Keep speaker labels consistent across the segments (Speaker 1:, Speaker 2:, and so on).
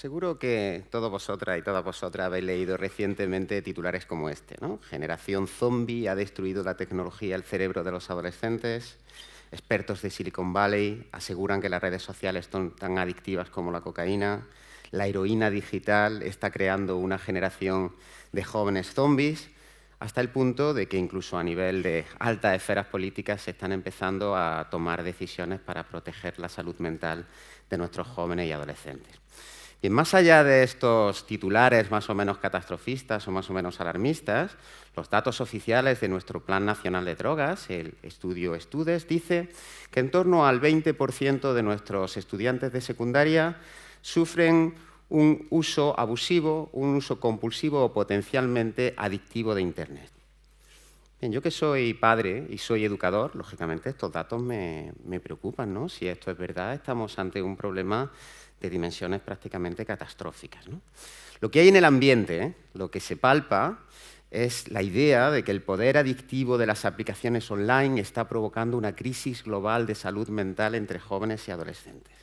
Speaker 1: Seguro que todos vosotras y todas vosotras habéis leído recientemente titulares como este, ¿no? Generación zombie ha destruido la tecnología, el cerebro de los adolescentes. Expertos de Silicon Valley aseguran que las redes sociales son tan adictivas como la cocaína. La heroína digital está creando una generación de jóvenes zombies, hasta el punto de que incluso a nivel de altas esferas políticas se están empezando a tomar decisiones para proteger la salud mental de nuestros jóvenes y adolescentes. Bien, más allá de estos titulares más o menos catastrofistas o más o menos alarmistas, los datos oficiales de nuestro Plan Nacional de Drogas, el estudio Estudes, dice que en torno al 20% de nuestros estudiantes de secundaria sufren un uso abusivo, un uso compulsivo o potencialmente adictivo de Internet. Bien, yo que soy padre y soy educador, lógicamente estos datos me preocupan, ¿no? Si esto es verdad, estamos ante un problema de dimensiones prácticamente catastróficas, ¿no? Lo que hay en el ambiente, lo que se palpa, es la idea de que el poder adictivo de las aplicaciones online está provocando una crisis global de salud mental entre jóvenes y adolescentes.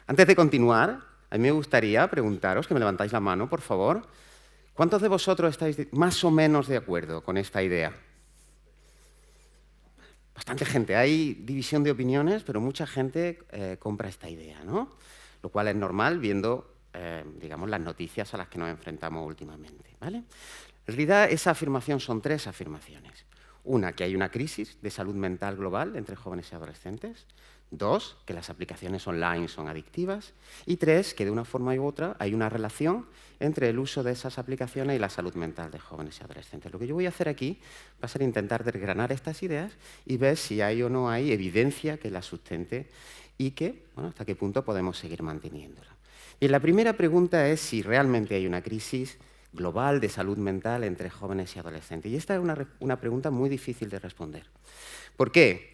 Speaker 1: Antes de continuar, a mí me gustaría preguntaros, que me levantáis la mano, por favor, ¿cuántos de vosotros estáis más o menos de acuerdo con esta idea? Bastante gente. Hay división de opiniones, pero mucha gente compra esta idea, ¿no? Lo cual es normal viendo, digamos, las noticias a las que nos enfrentamos últimamente, ¿vale? En realidad, esa afirmación son tres afirmaciones. Una, que hay una crisis de salud mental global entre jóvenes y adolescentes. Dos, que las aplicaciones online son adictivas. Y tres, que de una forma u otra hay una relación entre el uso de esas aplicaciones y la salud mental de jóvenes y adolescentes. Lo que yo voy a hacer aquí va a ser intentar desgranar estas ideas y ver si hay o no hay evidencia que las sustente y que, bueno, hasta qué punto podemos seguir manteniéndola. Bien, la primera pregunta es si realmente hay una crisis global de salud mental entre jóvenes y adolescentes. Y esta es una pregunta muy difícil de responder. ¿Por qué?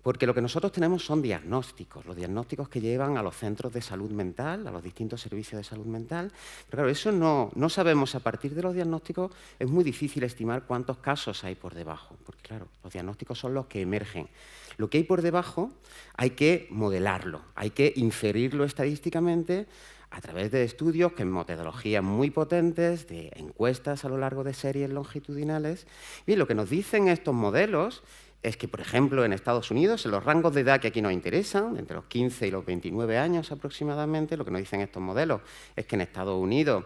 Speaker 1: Porque lo que nosotros tenemos son diagnósticos, los diagnósticos que llevan a los centros de salud mental, a los distintos servicios de salud mental. Pero claro, eso no sabemos a partir de los diagnósticos, es muy difícil estimar cuántos casos hay por debajo, porque claro, los diagnósticos son los que emergen. Lo que hay por debajo hay que modelarlo, hay que inferirlo estadísticamente a través de estudios que en metodologías muy potentes, de encuestas a lo largo de series longitudinales. Y lo que nos dicen estos modelos es que, por ejemplo, en Estados Unidos, en los rangos de edad que aquí nos interesan, entre los 15 y los 29 años aproximadamente, lo que nos dicen estos modelos es que en Estados Unidos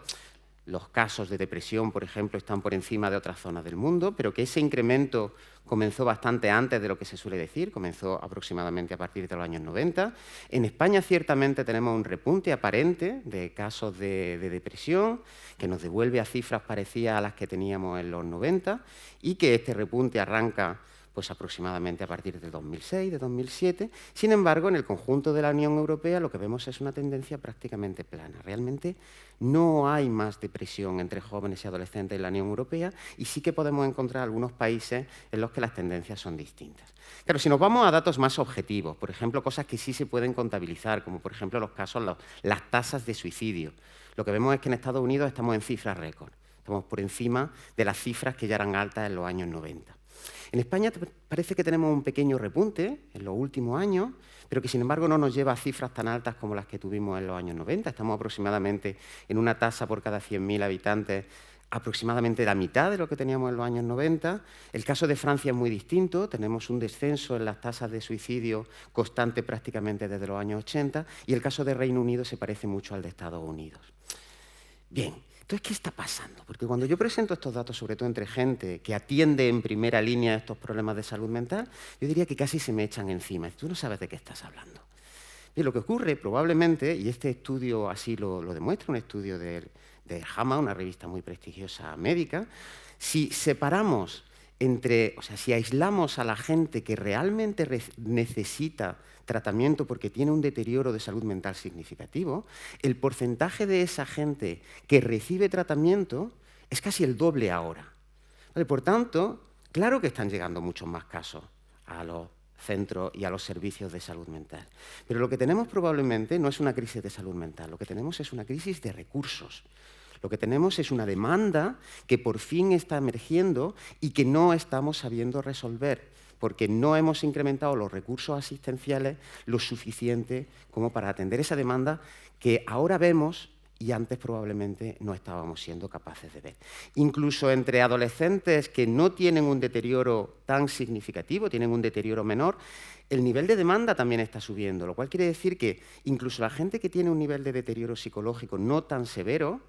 Speaker 1: los casos de depresión, por ejemplo, están por encima de otras zonas del mundo, pero que ese incremento comenzó bastante antes de lo que se suele decir, comenzó aproximadamente a partir de los años 90. En España, ciertamente, tenemos un repunte aparente de casos de depresión, que nos devuelve a cifras parecidas a las que teníamos en los 90, y que este repunte arranca pues aproximadamente a partir de 2006, de 2007. Sin embargo, en el conjunto de la Unión Europea lo que vemos es una tendencia prácticamente plana. Realmente no hay más depresión entre jóvenes y adolescentes en la Unión Europea y sí que podemos encontrar algunos países en los que las tendencias son distintas. Claro, si nos vamos a datos más objetivos, por ejemplo, cosas que sí se pueden contabilizar, como por ejemplo los casos, las tasas de suicidio, lo que vemos es que en Estados Unidos estamos en cifras récord. Estamos por encima de las cifras que ya eran altas en los años 90. En España parece que tenemos un pequeño repunte en los últimos años, pero que sin embargo no nos lleva a cifras tan altas como las que tuvimos en los años 90. Estamos aproximadamente en una tasa por cada 100.000 habitantes aproximadamente la mitad de lo que teníamos en los años 90. El caso de Francia es muy distinto, tenemos un descenso en las tasas de suicidio constante prácticamente desde los años 80, y el caso de Reino Unido se parece mucho al de Estados Unidos. Bien, entonces, ¿qué está pasando? Porque cuando yo presento estos datos, sobre todo entre gente que atiende en primera línea estos problemas de salud mental, yo diría que casi se me echan encima. Tú no sabes de qué estás hablando. Bien, lo que ocurre probablemente, y este estudio así lo demuestra, un estudio de JAMA, una revista muy prestigiosa médica, si separamos si aislamos a la gente que realmente necesita tratamiento porque tiene un deterioro de salud mental significativo, el porcentaje de esa gente que recibe tratamiento es casi el doble ahora. ¿Vale? Por tanto, claro que están llegando muchos más casos a los centros y a los servicios de salud mental. Pero lo que tenemos probablemente no es una crisis de salud mental, lo que tenemos es una crisis de recursos. Lo que tenemos es una demanda que por fin está emergiendo y que no estamos sabiendo resolver, porque no hemos incrementado los recursos asistenciales lo suficiente como para atender esa demanda que ahora vemos y antes probablemente no estábamos siendo capaces de ver. Incluso entre adolescentes que no tienen un deterioro tan significativo, tienen un deterioro menor, el nivel de demanda también está subiendo, lo cual quiere decir que incluso la gente que tiene un nivel de deterioro psicológico no tan severo,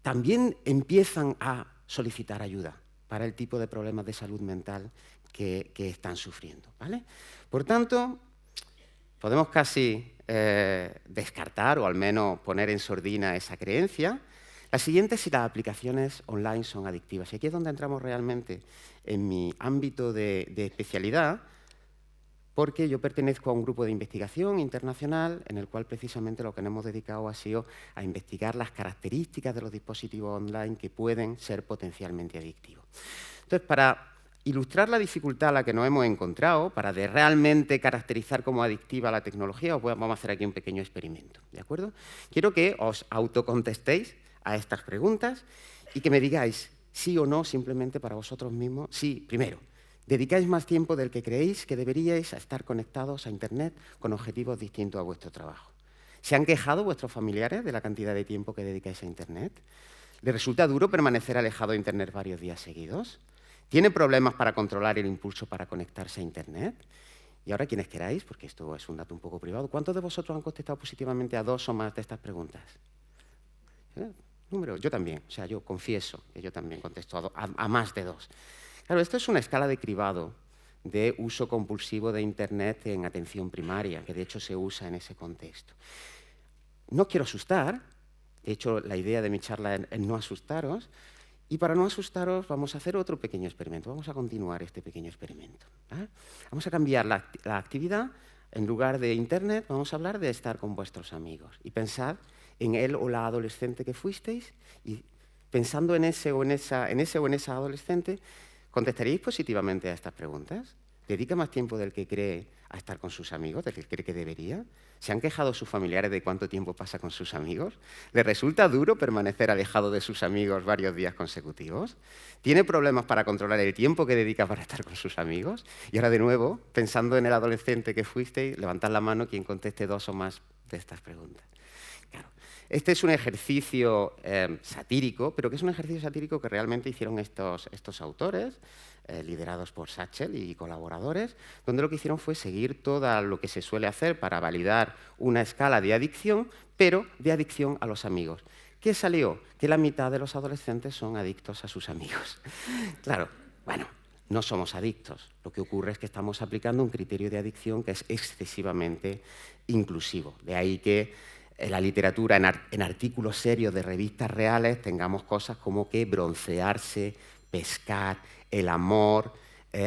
Speaker 1: también empiezan a solicitar ayuda para el tipo de problemas de salud mental que están sufriendo, ¿vale? Por tanto, podemos casi descartar o al menos poner en sordina esa creencia. La siguiente es si las aplicaciones online son adictivas. Y aquí es donde entramos realmente en mi ámbito de especialidad, porque yo pertenezco a un grupo de investigación internacional en el cual precisamente lo que nos hemos dedicado ha sido a investigar las características de los dispositivos online que pueden ser potencialmente adictivos. Entonces, para ilustrar la dificultad a la que nos hemos encontrado, para realmente caracterizar como adictiva la tecnología, vamos a hacer aquí un pequeño experimento, ¿de acuerdo? Quiero que os autocontestéis a estas preguntas y que me digáis sí o no, simplemente para vosotros mismos. Sí, primero, ¿dedicáis más tiempo del que creéis que deberíais a estar conectados a Internet con objetivos distintos a vuestro trabajo? ¿Se han quejado vuestros familiares de la cantidad de tiempo que dedicáis a Internet? ¿Les resulta duro permanecer alejado de Internet varios días seguidos? ¿Tiene problemas para controlar el impulso para conectarse a Internet? Y ahora, quienes queráis, porque esto es un dato un poco privado, ¿cuántos de vosotros han contestado positivamente a 2 o más de estas preguntas? Número, yo también, o sea, yo confieso que yo también contesto a más de 2. Claro, esto es una escala de cribado de uso compulsivo de Internet en atención primaria, que de hecho se usa en ese contexto. No quiero asustar, de hecho la idea de mi charla es no asustaros, y para no asustaros vamos a hacer otro pequeño experimento, vamos a continuar este pequeño experimento, ¿vale? Vamos a cambiar la actividad, en lugar de Internet vamos a hablar de estar con vuestros amigos y pensad en él o la adolescente que fuisteis y pensando en ese o en esa adolescente, ¿contestaríais positivamente a estas preguntas? ¿Dedica más tiempo del que cree a estar con sus amigos, del que cree que debería? ¿Se han quejado sus familiares de cuánto tiempo pasa con sus amigos? ¿Le resulta duro permanecer alejado de sus amigos varios días consecutivos? ¿Tiene problemas para controlar el tiempo que dedica para estar con sus amigos? Y ahora de nuevo, pensando en el adolescente que fuisteis, levantad la mano quien conteste 2 o más de estas preguntas. Claro, este es un ejercicio satírico, pero que es un ejercicio satírico que realmente hicieron estos autores, liderados por Satchel y colaboradores, donde lo que hicieron fue seguir todo lo que se suele hacer para validar una escala de adicción, pero de adicción a los amigos. ¿Qué salió? Que la mitad de los adolescentes son adictos a sus amigos. Claro, bueno, no somos adictos. Lo que ocurre es que estamos aplicando un criterio de adicción que es excesivamente inclusivo. De ahí que en la literatura, en artículos serios de revistas reales, tengamos cosas como que broncearse, pescar, el amor,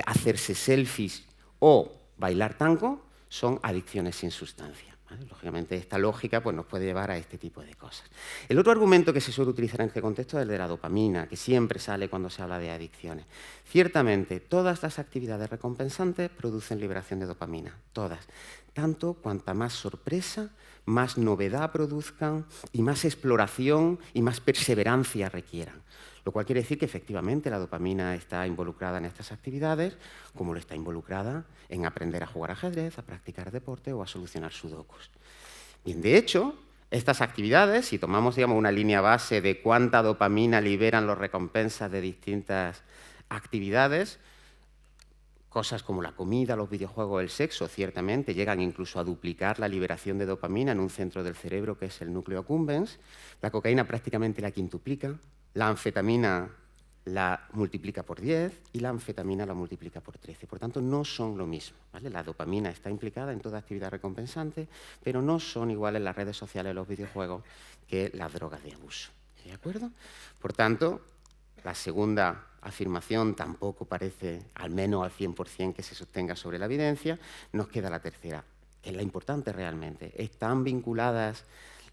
Speaker 1: hacerse selfies o bailar tango son adicciones sin sustancia, ¿vale? Lógicamente, esta lógica pues, nos puede llevar a este tipo de cosas. El otro argumento que se suele utilizar en este contexto es el de la dopamina, que siempre sale cuando se habla de adicciones. Ciertamente, todas las actividades recompensantes producen liberación de dopamina, todas. Tanto cuanta más sorpresa, más novedad produzcan y más exploración y más perseverancia requieran. Lo cual quiere decir que efectivamente la dopamina está involucrada en estas actividades, como lo está involucrada en aprender a jugar ajedrez, a practicar deporte o a solucionar sudokus. Bien, de hecho, estas actividades, si tomamos una línea base de cuánta dopamina liberan las recompensas de distintas actividades, cosas como la comida, los videojuegos, el sexo, ciertamente llegan incluso a duplicar la liberación de dopamina en un centro del cerebro que es el núcleo accumbens. La cocaína prácticamente la quintuplica, la anfetamina la multiplica por 10 y la anfetamina la multiplica por 13. Por tanto, no son lo mismo, ¿vale? La dopamina está implicada en toda actividad recompensante, pero no son iguales las redes sociales, los videojuegos, que las drogas de abuso. ¿De acuerdo? Por tanto, la segunda afirmación tampoco parece, al menos al 100%, que se sostenga sobre la evidencia. Nos queda la tercera, que es la importante realmente. ¿Están vinculadas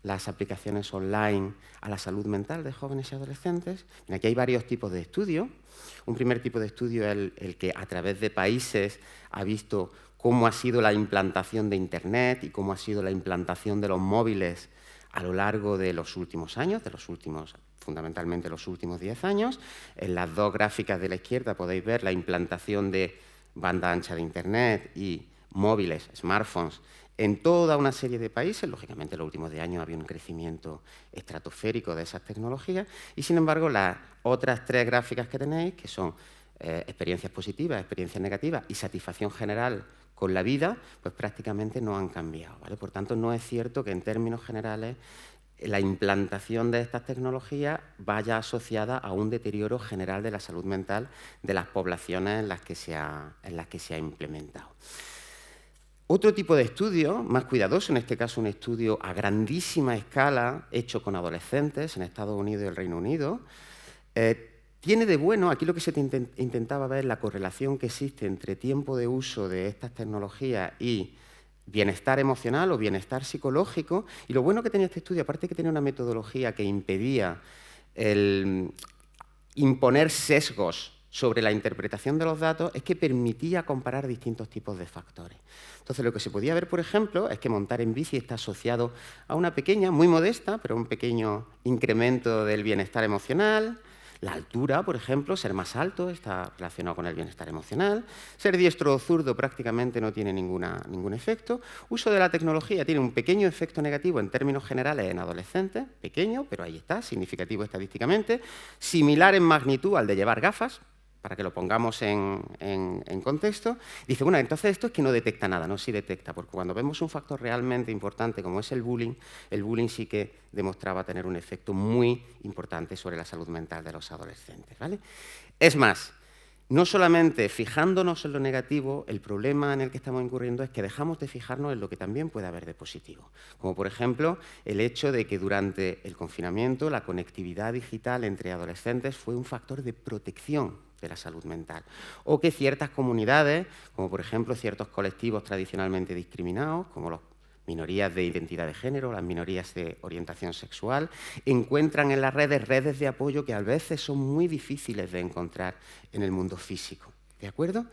Speaker 1: las aplicaciones online a la salud mental de jóvenes y adolescentes? Aquí hay varios tipos de estudios. Un primer tipo de estudio es el que a través de países ha visto cómo ha sido la implantación de Internet y cómo ha sido la implantación de los móviles a lo largo de los últimos años, fundamentalmente los últimos 10 años. En las 2 gráficas de la izquierda podéis ver la implantación de banda ancha de Internet y móviles, smartphones, en toda una serie de países. Lógicamente, en los últimos 10 años había un crecimiento estratosférico de esas tecnologías y, sin embargo, las otras 3 gráficas que tenéis, que son experiencias positivas, experiencias negativas y satisfacción general con la vida, pues prácticamente no han cambiado, ¿vale? Por tanto, no es cierto que en términos generales la implantación de estas tecnologías vaya asociada a un deterioro general de la salud mental de las poblaciones en las que se ha implementado. Otro tipo de estudio, más cuidadoso, en este caso un estudio a grandísima escala, hecho con adolescentes en Estados Unidos y el Reino Unido, tiene de bueno, aquí lo que se intentaba ver la correlación que existe entre tiempo de uso de estas tecnologías y bienestar emocional o bienestar psicológico. Y lo bueno que tenía este estudio, aparte de que tenía una metodología que impedía el imponer sesgos sobre la interpretación de los datos, es que permitía comparar distintos tipos de factores. Entonces, lo que se podía ver, por ejemplo, es que montar en bici está asociado a una pequeña, muy modesta, pero un pequeño incremento del bienestar emocional. La altura, por ejemplo, ser más alto está relacionado con el bienestar emocional. Ser diestro o zurdo prácticamente no tiene ningún efecto. Uso de la tecnología tiene un pequeño efecto negativo en términos generales en adolescentes, pequeño, pero ahí está, significativo estadísticamente. Similar en magnitud al de llevar gafas, para que lo pongamos en contexto. Dice, bueno, entonces esto es que no detecta nada. No, sí detecta, porque cuando vemos un factor realmente importante como es el bullying sí que demostraba tener un efecto muy importante sobre la salud mental de los adolescentes, ¿vale? Es más, no solamente fijándonos en lo negativo, el problema en el que estamos incurriendo es que dejamos de fijarnos en lo que también puede haber de positivo. Como, por ejemplo, el hecho de que durante el confinamiento la conectividad digital entre adolescentes fue un factor de protección de la salud mental. O que ciertas comunidades, como por ejemplo ciertos colectivos tradicionalmente discriminados, como las minorías de identidad de género, las minorías de orientación sexual, encuentran en las redes de apoyo que a veces son muy difíciles de encontrar en el mundo físico. ¿De acuerdo?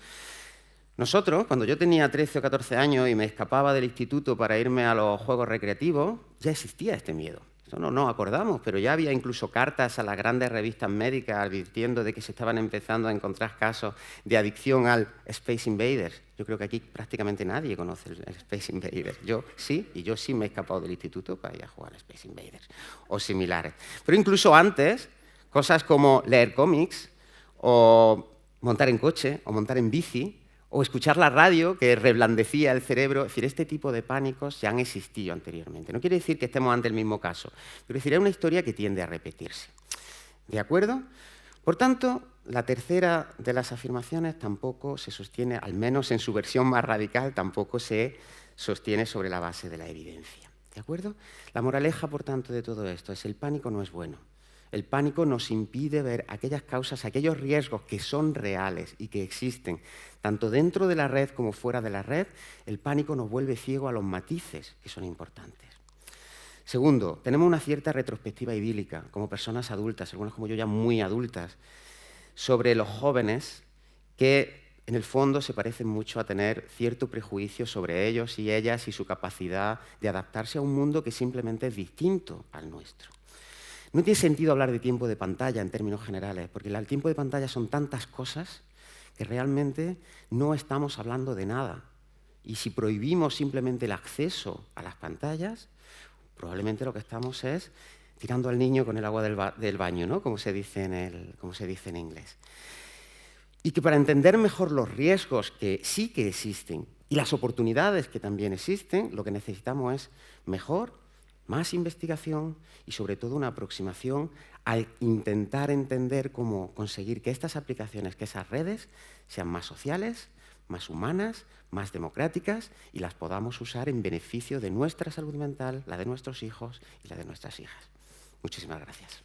Speaker 1: Nosotros, cuando yo tenía 13 o 14 años y me escapaba del instituto para irme a los juegos recreativos, ya existía este miedo. Eso no nos acordamos, pero ya había incluso cartas a las grandes revistas médicas advirtiendo de que se estaban empezando a encontrar casos de adicción al Space Invaders. Yo creo que aquí prácticamente nadie conoce el Space Invaders. Yo sí, y yo sí me he escapado del instituto para ir a jugar al Space Invaders o similares. Pero incluso antes, cosas como leer cómics o montar en coche o montar en bici o escuchar la radio que reblandecía el cerebro. Es decir, este tipo de pánicos ya han existido anteriormente. No quiere decir que estemos ante el mismo caso, pero es una historia que tiende a repetirse. ¿De acuerdo? Por tanto, la tercera de las afirmaciones tampoco se sostiene, al menos en su versión más radical, tampoco se sostiene sobre la base de la evidencia. ¿De acuerdo? La moraleja, por tanto, de todo esto es: el pánico no es bueno. El pánico nos impide ver aquellas causas, aquellos riesgos que son reales y que existen, tanto dentro de la red como fuera de la red. El pánico nos vuelve ciego a los matices que son importantes. Segundo, tenemos una cierta retrospectiva idílica, como personas adultas, algunas como yo ya muy adultas, sobre los jóvenes que en el fondo se parecen mucho a tener cierto prejuicio sobre ellos y ellas y su capacidad de adaptarse a un mundo que simplemente es distinto al nuestro. No tiene sentido hablar de tiempo de pantalla en términos generales, porque el tiempo de pantalla son tantas cosas que realmente no estamos hablando de nada. Y si prohibimos simplemente el acceso a las pantallas, probablemente lo que estamos es tirando al niño con el agua del baño, ¿no? Como se dice en inglés. Y que para entender mejor los riesgos que sí que existen y las oportunidades que también existen, lo que necesitamos es más investigación y sobre todo una aproximación a intentar entender cómo conseguir que estas aplicaciones, que esas redes sean más sociales, más humanas, más democráticas y las podamos usar en beneficio de nuestra salud mental, la de nuestros hijos y la de nuestras hijas. Muchísimas gracias.